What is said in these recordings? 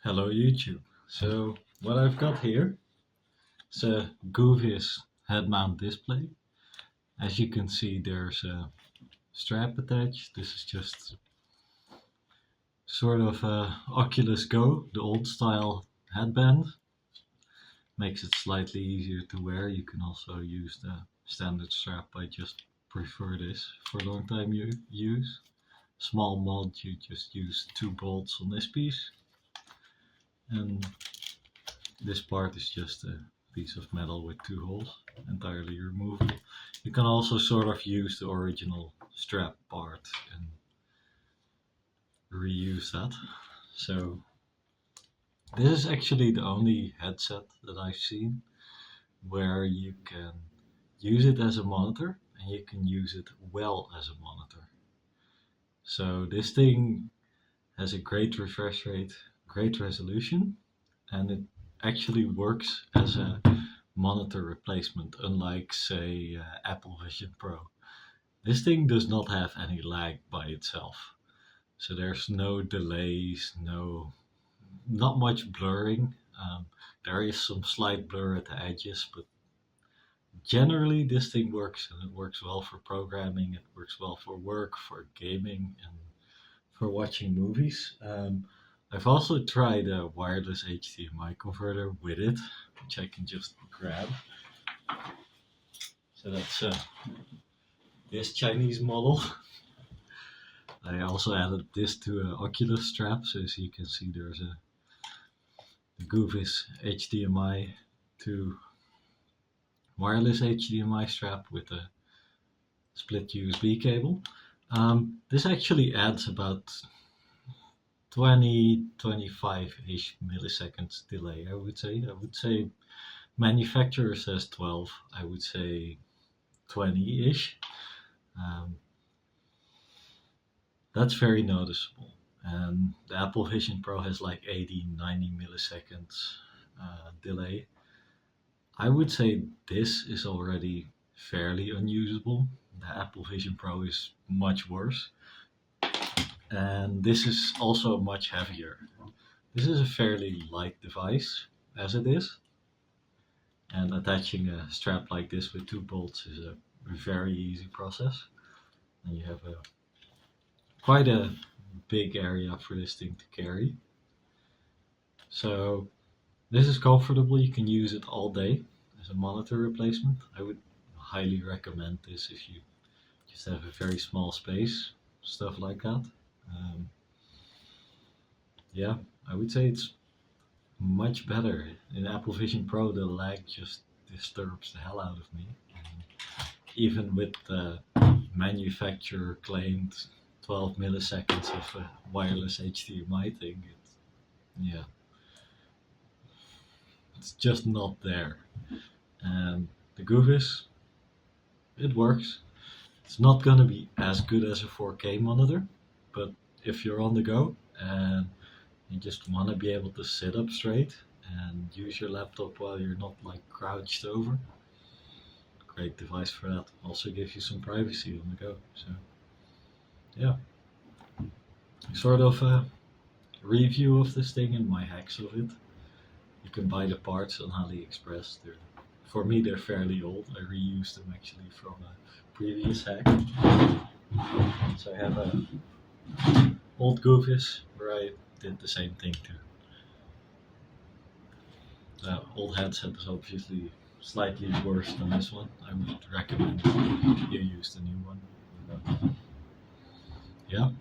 Hello YouTube. So what I've got here is a Goovis head mount display. As you can see, there's a strap attached. This is just sort of a Oculus Go, the old style headband. Makes it slightly easier to wear. You can also use the standard strap. I just prefer this for long time use. Small mod, you just use 2 bolts on this piece, and this part is just a piece of metal with 2 holes, entirely removable. You can also sort of use the original strap part and reuse that. So this is actually the only headset that I've seen where you can use it as a monitor and you can use it well as a monitor. So this thing has a great refresh rate, great resolution, and it actually works as a monitor replacement, unlike say Apple Vision Pro. This thing does not have any lag by itself, so there's no delays, not much blurring. There is some slight blur at the edges, but generally this thing works, and it works well for programming, it works well for work, for gaming, and for watching movies. I've also tried a wireless HDMI converter with it, which I can just grab. So that's this Chinese model. I also added this to an Oculus strap, so as you can see there's a Goovis HDMI to wireless HDMI strap with a split USB cable. This actually adds about 25-ish milliseconds delay, I would say. I would say manufacturer says 12, I would say 20-ish. That's very noticeable. And the Apple Vision Pro has like 80-90 milliseconds delay. I would say this is already fairly unusable. The Apple Vision Pro is much worse. And this is also much heavier. This is a fairly light device as it is. And attaching a strap like this with 2 bolts is a very easy process. And you have quite a big area for this thing to carry. So this is comfortable. You can use it all day as a monitor replacement. I would highly recommend this if you just have a very small space, stuff like that. Yeah, I would say it's much better. In Apple Vision Pro, the lag just disturbs the hell out of me. And even with the manufacturer claimed 12 milliseconds of a wireless HDMI thing, it's just not there. And the Goovis, it works. It's not gonna be as good as a 4K monitor, but if you're on the go and you just want to be able to sit up straight and use your laptop while you're not like crouched over, great device for that. Also gives you some privacy on the go. So yeah, sort of a review of this thing and my hacks of it. You can buy the parts on AliExpress. For me they're fairly old. I reused them actually from a previous hack. So I have a old Goovis where I did the same thing too. The old headset is obviously slightly worse than this one. I would recommend you use the new one. But, yeah,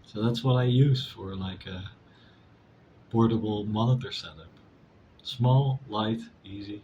so that's what I use for like a portable monitor setup. Small, light, easy.